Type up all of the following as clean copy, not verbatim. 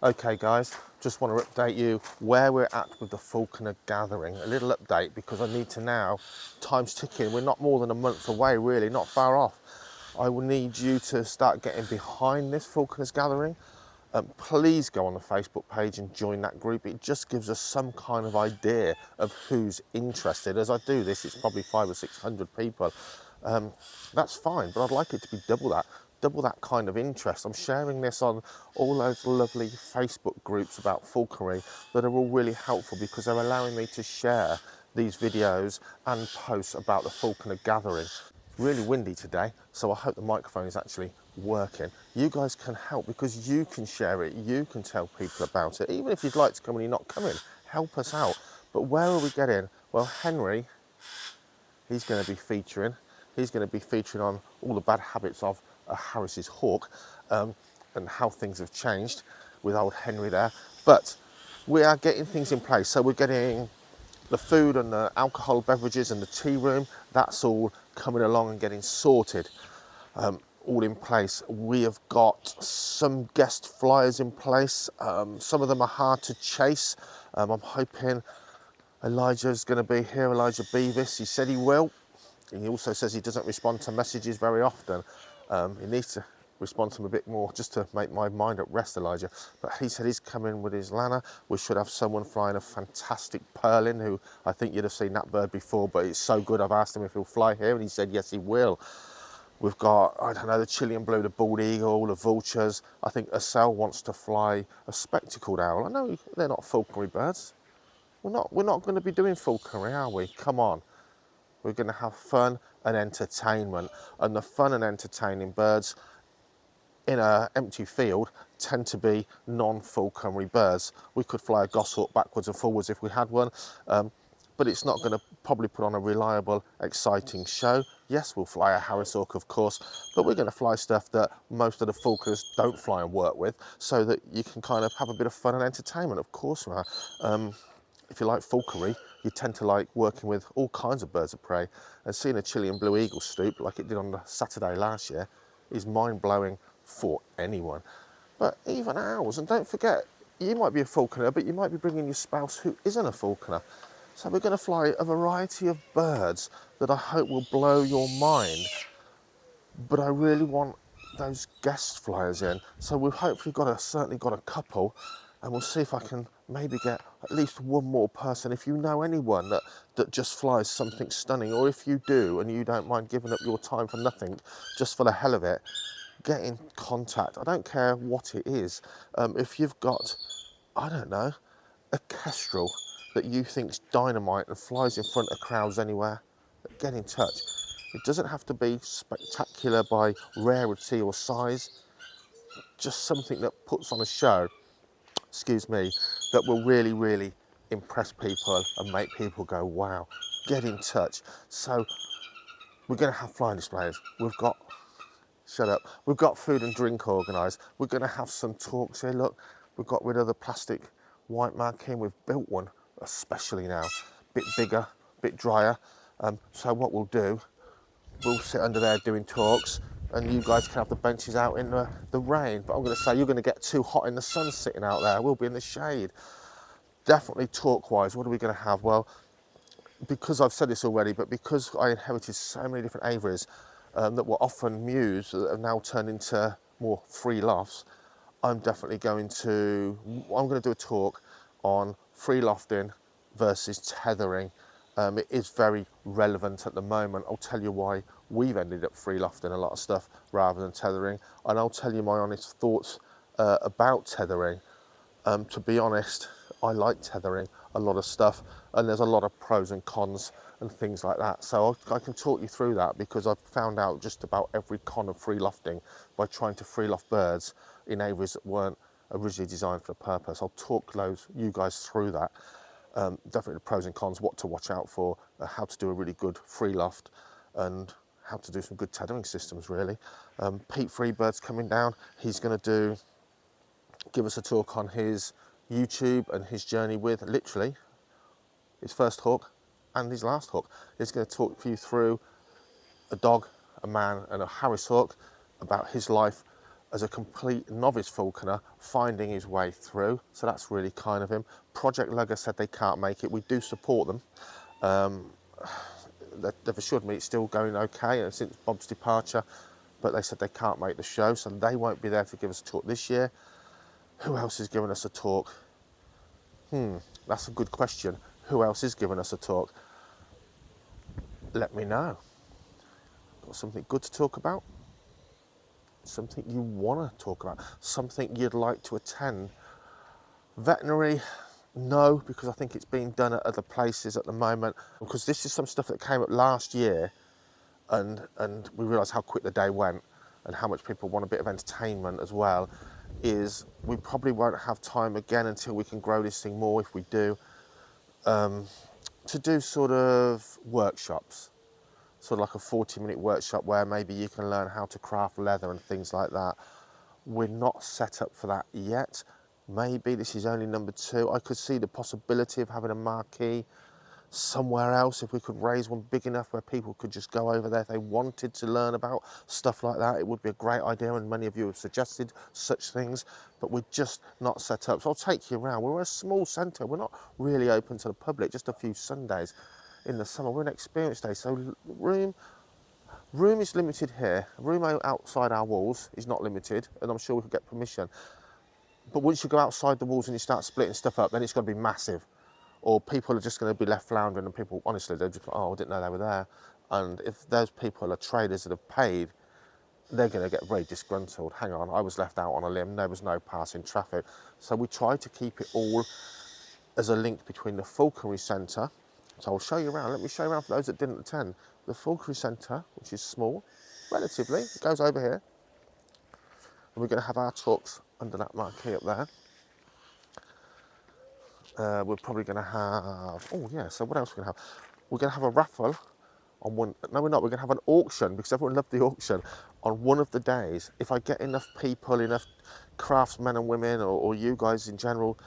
Okay guys, just want to update you where we're at with the falconer gathering. A little update because I need to now, time's ticking, we're not more than a month away really, not far off. I will need you to start getting behind this falconers gathering. Please go on the Facebook page and join that group. It just gives us some kind of idea of who's interested. As I do this, it's probably 500 or 600 people. That's fine, but I'd like it to be double that kind of interest. I'm sharing this on all those lovely Facebook groups about falconry that are all really helpful because they're allowing me to share these videos and posts about the falconer gathering. It's really windy today, so I hope the microphone is actually working. You guys can help because you can share it, you can tell people about it. Even if you'd like to come and you're not coming, help us out. But where are we getting? Well, Henry, he's going to be featuring. He's going to be featuring on all the bad habits of Harris's hawk and how things have changed with old Henry there. But we are getting things in place. So we're getting the food and the alcohol beverages and the tea room. That's all coming along and getting sorted. All in place. We have got some guest flyers in place. Some of them are hard to chase. I'm hoping Elijah's going to be here, Elijah Beavis. He said he will. He also says he doesn't respond to messages very often. He needs to respond to them a bit more just to make my mind at rest, Elijah. But he said he's coming with his Lana. We should have someone flying a fantastic Perlin, who I think you'd have seen that bird before, but it's so good I've asked him if he'll fly here, and he said yes, he will. We've got, I don't know, the Chilean blue, the bald eagle, the vultures. I think Asel wants to fly a spectacled owl. I know they're not falconry birds. We're not going to be doing falconry, are we? Come on. We're going to have fun and entertainment. And the fun and entertaining birds in an empty field tend to be non-falconry birds. We could fly a goshawk backwards and forwards if we had one. But it's not going to probably put on a reliable, exciting show. Yes, we'll fly a Harris hawk, of course, but we're going to fly stuff that most of the falconers don't fly and work with, so that you can kind of have a bit of fun and entertainment. Of course we are. If you like falconry, you tend to like working with all kinds of birds of prey, and seeing a Chilean blue eagle stoop like it did on the Saturday last year is mind-blowing for anyone. But even owls, and don't forget, you might be a falconer, but you might be bringing your spouse who isn't a falconer. So we're going to fly a variety of birds that I hope will blow your mind. But I really want those guest flyers in. So we've hopefully certainly got a couple, and we'll see if I can maybe get at least one more person. If you know anyone that just flies something stunning, or if you do and you don't mind giving up your time for nothing, just for the hell of it, get in contact. I don't care what it is. If you've got, I don't know, a kestrel that you think's dynamite and flies in front of crowds anywhere, get in touch. It doesn't have to be spectacular by rarity or size, just something that puts on a show, excuse me, that will really, really impress people and make people go, wow, get in touch. So we're going to have flying displays. We've got, shut up, we've got food and drink organised. We're going to have some talks here. Look, we've got rid of the plastic white marking. We've built one especially now, a bit bigger, a bit drier. So what we'll do, we'll sit under there doing talks, and you guys can have the benches out in the rain. But I'm going to say you're going to get too hot in the sun sitting out there. We'll be in the shade. Definitely talk-wise, what are we going to have? Well, because I've said this already, but because I inherited so many different aviaries that were often mews that have now turned into more free lofts, I'm definitely going to do a talk on free lofting versus tethering. It is very relevant at the moment. I'll tell you why we've ended up free lofting a lot of stuff rather than tethering, and I'll tell you my honest thoughts about tethering. To be honest, I like tethering a lot of stuff, and there's a lot of pros and cons and things like that. So I can talk you through that because I've found out just about every con of free lofting by trying to free loft birds in aviaries that weren't originally designed for a purpose. I'll talk you guys through that. Definitely the pros and cons, what to watch out for, how to do a really good free loft, and how to do some good tethering systems really. Pete Freebird's coming down. He's going to give us a talk on his YouTube and his journey with literally his first hawk and his last hawk. He's going to talk you through a dog, a man and a Harris hawk, about his life as a complete novice falconer, finding his way through. So that's really kind of him. Project Lugger said they can't make it. We do support them. They've assured me it's still going okay since Bob's departure, but they said they can't make the show, so they won't be there to give us a talk this year. Who else is giving us a talk? That's a good question. Who else is giving us a talk? Let me know. Got something good to talk about? Something you want to talk about? Something you'd like to attend? Veterinary, no, because I think it's being done at other places at the moment. Because this is some stuff that came up last year, and we realised how quick the day went and how much people want a bit of entertainment as well, is we probably won't have time again until we can grow this thing more, if we do, to do sort of workshops. Sort of like a 40-minute workshop where maybe you can learn how to craft leather and things like that. We're not set up for that yet. Maybe this is only number 2. I could see the possibility of having a marquee somewhere else, if we could raise one big enough where people could just go over there if they wanted to learn about stuff like that. It would be a great idea, and many of you have suggested such things, but we're just not set up. So I'll take you around. We're a small centre. We're not really open to the public, just a few Sundays in the summer. We're an experience day, so room is limited here. Room outside our walls is not limited, and I'm sure we could get permission. But once you go outside the walls and you start splitting stuff up, then it's going to be massive. Or people are just going to be left floundering, and people, honestly, they're just, oh, I didn't know they were there. And if those people are traders that have paid, they're going to get very disgruntled. Hang on, I was left out on a limb, there was no passing traffic. So we try to keep it all as a link between the Falconry Centre. So I'll show you around. Let me show you around for those that didn't attend. The Falconry Centre, which is small, relatively, it goes over here. And we're going to have our talks under that marquee up there. We're probably going to have, oh yeah, so what else are we going to have? We're going to have a raffle on one, no we're not, we're going to have an auction, because everyone loved the auction, on one of the days. If I get enough people, enough craftsmen and women, or you guys in general,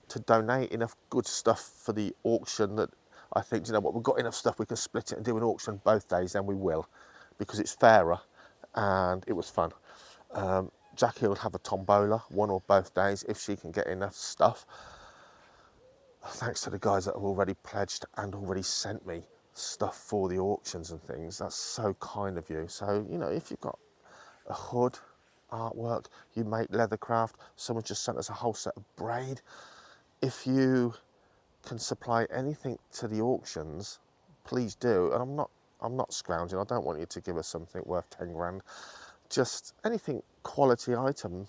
to donate enough good stuff for the auction, that I think, you know what, we've got enough stuff, we can split it and do an auction both days, then we will, because it's fairer and it was fun. Jackie will have a tombola one or both days if she can get enough stuff. Thanks to the guys that have already pledged and already sent me stuff for the auctions and things. That's so kind of you. So, you know, if you've got a hood, artwork, you make leathercraft, someone just sent us a whole set of braid. If you can supply anything to the auctions, please do. And I'm not scrounging. I don't want you to give us something worth 10 grand. Just anything quality item.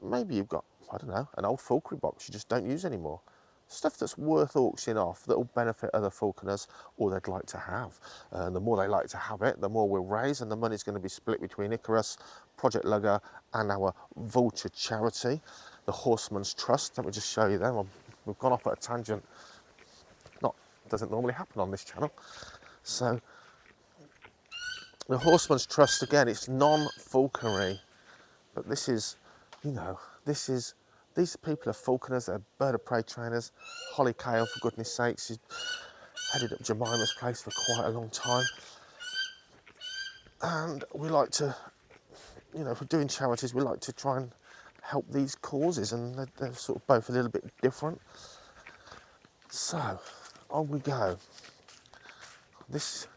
Maybe you've got, I don't know, an old falconry box you just don't use anymore. Stuff that's worth auctioning off that will benefit other falconers, or they'd like to have. And the more they like to have it, the more we'll raise, and the money's going to be split between Icarus, Project Lugger, and our vulture charity, the Horseman's Trust. Let me just show you them. We've gone off at a tangent. Doesn't normally happen on this channel. So the Horseman's Trust, again, it's non-falconry, but this is, you know, these people are falconers, they're bird of prey trainers. Holly Cale, for goodness sakes, she's headed up Jemima's place for quite a long time. And we like to, you know, if we're doing charities, we like to try and help these causes, and they're sort of both a little bit different. So, on we go. This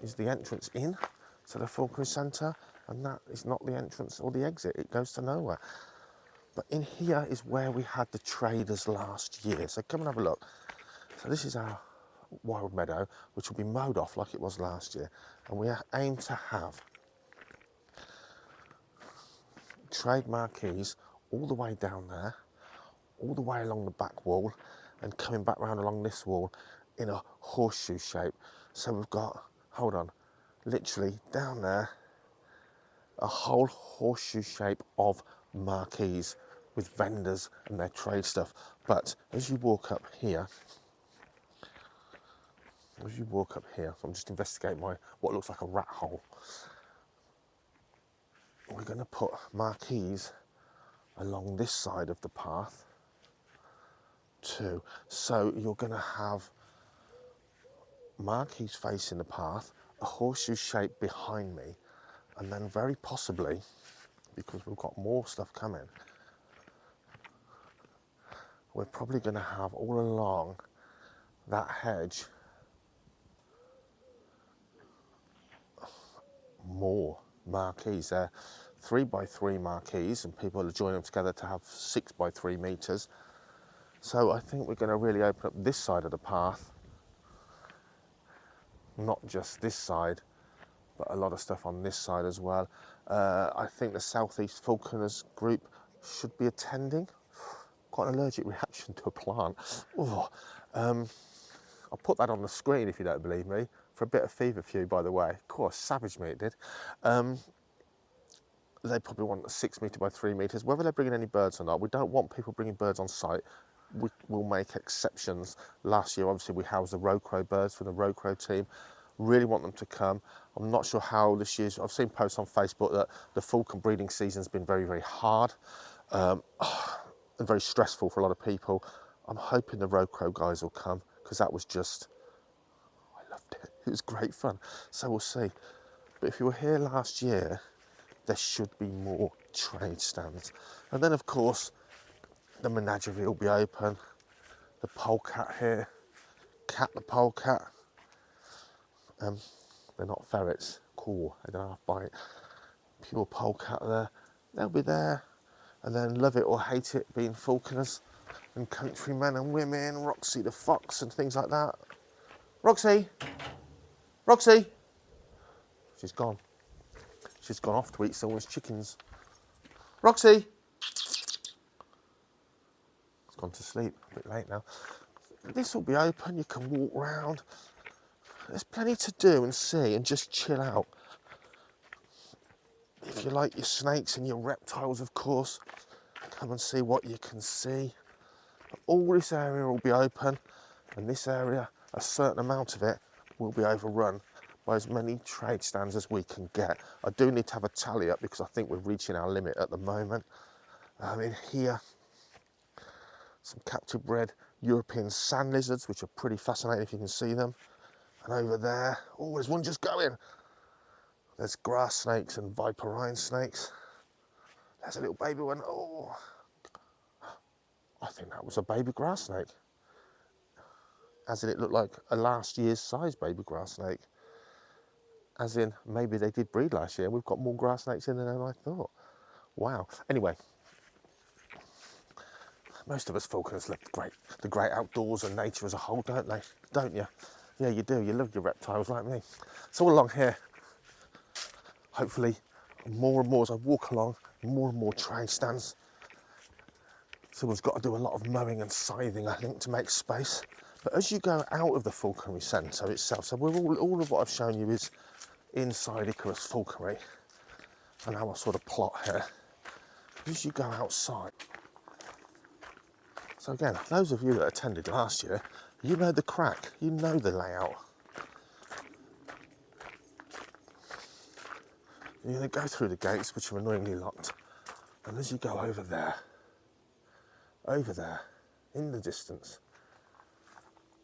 is the entrance in to the Falconry Centre, and that is not the entrance or the exit, it goes to nowhere. But in here is where we had the traders last year. So come and have a look. So this is our wild meadow, which will be mowed off like it was last year. And we aim to have trade marquees all the way down there, all the way along the back wall, and coming back round along this wall in a horseshoe shape. So we've got, hold on, literally down there, a whole horseshoe shape of marquees with vendors and their trade stuff. But as you walk up here, I'm just investigating what looks like a rat hole. We're going to put marquees along this side of the path too. So you're going to have marquees facing the path, a horseshoe shape behind me, and then very possibly because we've got more stuff coming. We're probably going to have all along that hedge more marquees. They're 3x3 marquees, and people are joining them together to have 6x3 metres. So I think we're going to really open up this side of the path, not just this side, but a lot of stuff on this side as well. I think the Southeast Falconers group should be attending. Quite an allergic reaction to a plant. I'll put that on the screen if you don't believe me, for a bit of feverfew, by the way. Of course, savaged me it did. They probably want 6 metre by 3 metres. Whether they're bringing any birds or not, we don't want people bringing birds on site. We will make exceptions. Last year, obviously, we housed the row crow birds from the row crow team. Really want them to come. I'm not sure how this year's. I've seen posts on Facebook that the falcon breeding season's been very, very hard and very stressful for a lot of people. I'm hoping the row crow guys will come, because that was just, I loved it. It was great fun. So we'll see. But if you were here last year, there should be more trade stands. And then, of course, the menagerie will be open. The polecat here, cat the polecat. They're not ferrets. Cool, they don't have bite. Pure polecat there. They'll be there. And then love it or hate it, being falconers and countrymen and women, Roxy the fox and things like that. Roxy! Roxy! She's gone. She's gone off to eat someone's chickens. Roxy! It's gone to sleep, a bit late now. This will be open, you can walk round. There's plenty to do and see and just chill out. If you like your snakes and your reptiles, of course, come and see what you can see. All this area will be open, and this area, a certain amount of it, will be overrun by as many trade stands as we can get. I do need to have a tally up because I think we're reaching our limit at the moment. In here, some captive bred European sand lizards, which are pretty fascinating if you can see them. And over there, oh, there's one just going. There's grass snakes and viperine snakes. There's a little baby one. Oh, I think that was a baby grass snake. As in, it looked like a last year's size baby grass snake. As in, maybe they did breed last year and we've got more grass snakes in there than I thought. Wow. Anyway, most of us falconers love the great outdoors and nature as a whole, don't they? Don't you? Yeah, you do. You love your reptiles like me. So all along here, hopefully, more and more as I walk along, more and more trade stands. Someone's got to do a lot of mowing and scything, I think, to make space. But as you go out of the falconry centre itself, so we're all of what I've shown you is inside Icarus Falconry and our sort of plot here. As you go outside, so again, those of you that attended last year, you know the crack, you know the layout. You're going to go through the gates, which are annoyingly locked, and as you go over there, in the distance,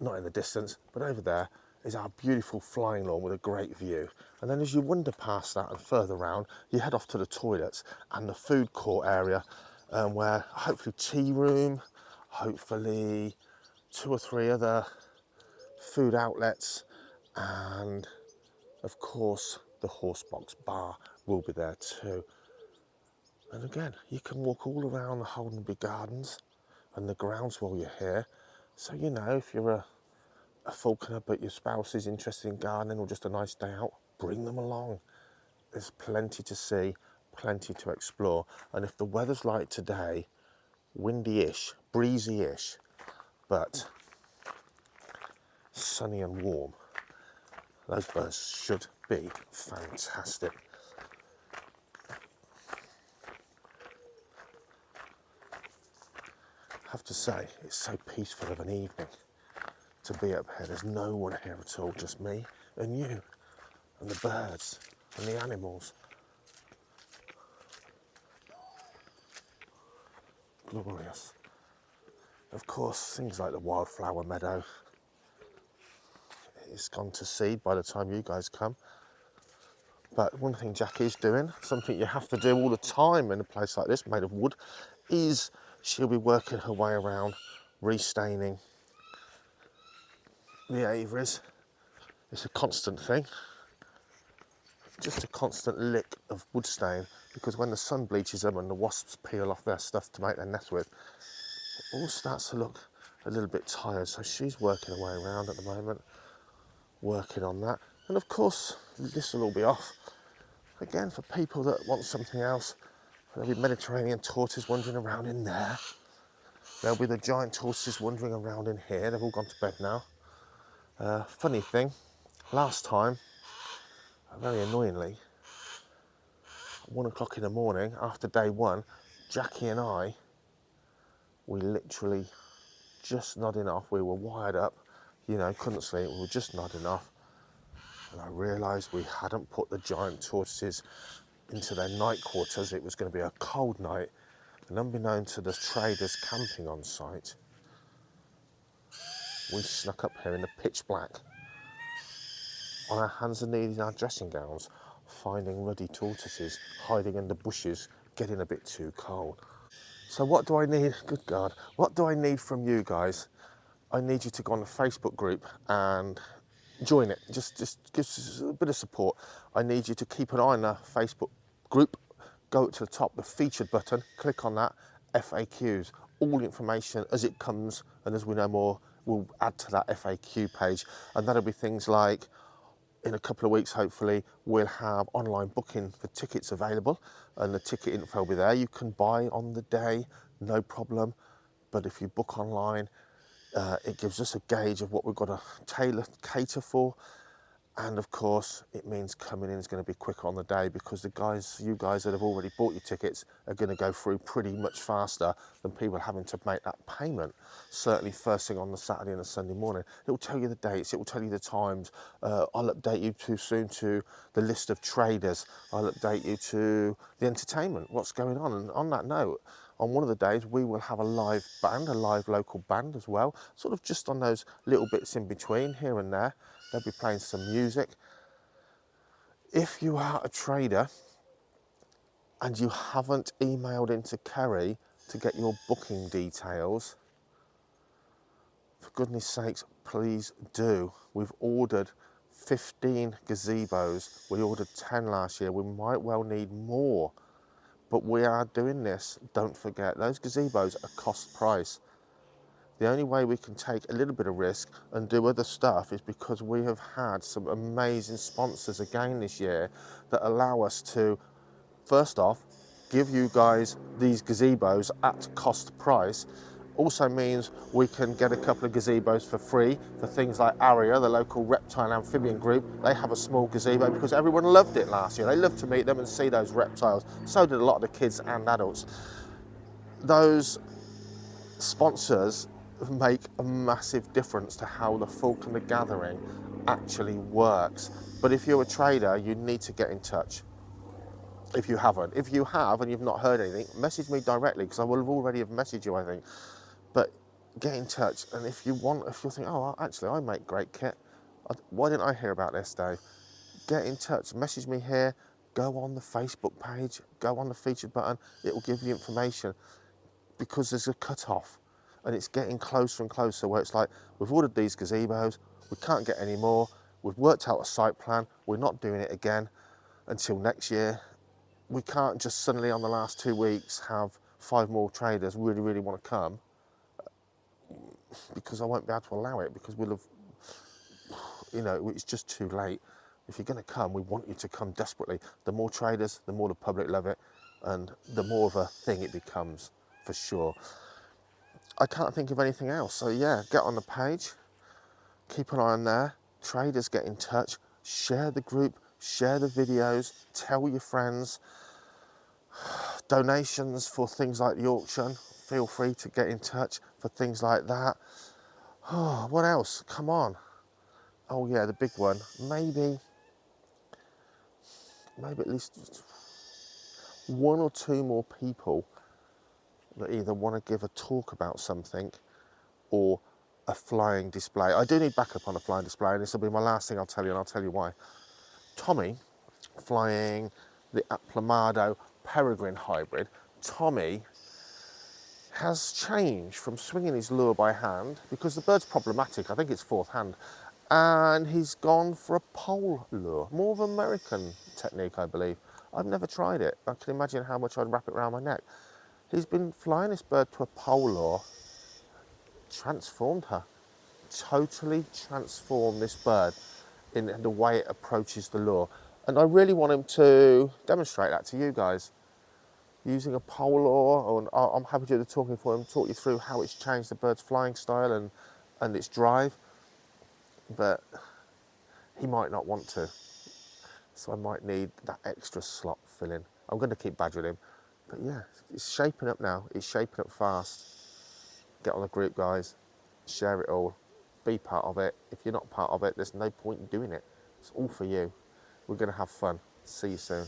not in the distance, but over there, is our beautiful flying lawn with a great view. And then as you wander past that and further round, you head off to the toilets and the food court area, where hopefully tea room, hopefully 2 or 3 other food outlets, and of course the Horsebox bar will be there too. And again, you can walk all around the Holdenby gardens and the grounds while you're here. So, you know, if you're a falconer but your spouse is interested in gardening or just a nice day out, bring them along. There's plenty to see, plenty to explore. And if the weather's like today, windy-ish, breezy-ish, but sunny and warm, those birds should be fantastic. I have to say, it's so peaceful of an evening to be up here. There's no one here at all, just me and you and the birds and the animals. Glorious. Of course, things like the wildflower meadow, it's gone to seed by the time you guys come. But one thing Jackie's doing, something you have to do all the time in a place like this made of wood, is she'll be working her way around restaining the aviaries. It's a constant thing, just a constant lick of wood stain, because when the sun bleaches them and the wasps peel off their stuff to make their nest with, it all starts to look a little bit tired. So she's working her way around at the moment, working on that. And of course, this will all be off. Again, for people that want something else, there'll be Mediterranean tortoises wandering around in there. There'll be the giant tortoises wandering around in here. They've all gone to bed now. Funny thing, last time, very annoyingly, at 1 o'clock in the morning, after day one, Jackie and I, we literally just nodding off. We were wired up, you know, couldn't sleep. We were just nodding off. And I realised we hadn't put the giant tortoises into their night quarters. It was going to be a cold night. And unbeknown to the traders camping on site, we snuck up here in the pitch black, on our hands and knees in our dressing gowns, finding ruddy tortoises hiding in the bushes, getting a bit too cold. So what do I need? Good God, what do I need from you guys? I need you to go on the Facebook group and join it. Just give us a bit of support. I need you to keep an eye on the Facebook group. Go to the top, the featured button, click on that, FAQs. All the information as it comes and as we know more, we'll add to that FAQ page. And that'll be things like, in a couple of weeks, hopefully, we'll have online booking for tickets available, and the ticket info will be there. You can buy on the day, no problem. But if you book online, it gives us a gauge of what we've got to cater for. And of course, it means coming in is going to be quicker on the day, because you guys that have already bought your tickets are going to go through pretty much faster than people having to make that payment. Certainly first thing on the Saturday and the Sunday morning. It will tell you the dates, it will tell you the times. I'll update you too soon to the list of traders. I'll update you to the entertainment, what's going on. And on that note, on one of the days, we will have a live band, a live local band as well, sort of just on those little bits in between here and there. They'll be playing some music. If you are a trader and you haven't emailed into Kerry to get your booking details, for goodness sakes, please do. We've ordered 15 gazebos. We ordered 10 last year. We might well need more, but we are doing this. Don't forget, those gazebos are cost price. The only way we can take a little bit of risk and do other stuff is because we have had some amazing sponsors again this year that allow us to, first off, give you guys these gazebos at cost price. Also means we can get a couple of gazebos for free for things like Aria, the local reptile amphibian group. They have a small gazebo because everyone loved it last year. They loved to meet them and see those reptiles. So did a lot of the kids and adults. Those sponsors make a massive difference to how the Falconer Gathering actually works. But if you're a trader, you need to get in touch. If you haven't, if you have and you've not heard anything, message me directly, because I will have already have messaged you, I think. But get in touch, and if you think, oh, actually, I make great kit. Why didn't I hear about this, Dave? Get in touch. Message me here. Go on the Facebook page. Go on the featured button. It will give you information, because there's a cut-off. And it's getting closer and closer, where it's like, we've ordered these gazebos, we can't get any more, we've worked out a site plan, we're not doing it again until next year. We can't just suddenly on the last 2 weeks have 5 more traders really want to come, because I won't be able to allow it, because we'll have, you know, it's just too late. If you're going to come, we want you to come desperately. The more traders, the more the public love it, and the more of a thing it becomes, for sure. I can't think of anything else. So yeah, get on the page, keep an eye on there. Traders, get in touch, share the group, share the videos, tell your friends. Donations for things like the auction, feel free to get in touch for things like that. Oh, what else? Come on. Oh yeah, the big one. Maybe at least 1 or 2 more people that either want to give a talk about something or a flying display. I do need backup on a flying display, and this will be my last thing I'll tell you, and I'll tell you why. Tommy flying the Aplomado peregrine hybrid, Tommy has changed from swinging his lure by hand, because the bird's problematic, I think it's fourth hand, and he's gone for a pole lure, more of an American technique, I believe. I've never tried it. I can imagine how much I'd wrap it around my neck. He's been flying this bird to a pole lure, transformed her, totally transformed this bird in the way it approaches the lure. And I really want him to demonstrate that to you guys. Using a pole lure, I'm happy to do the talking for him, talk you through how it's changed the bird's flying style and its drive. But he might not want to. So I might need that extra slot filling. I'm going to keep badgering him. But yeah, it's shaping up now. It's shaping up fast. Get on the group, guys. Share it all. Be part of it. If you're not part of it, there's no point in doing it. It's all for you. We're going to have fun. See you soon.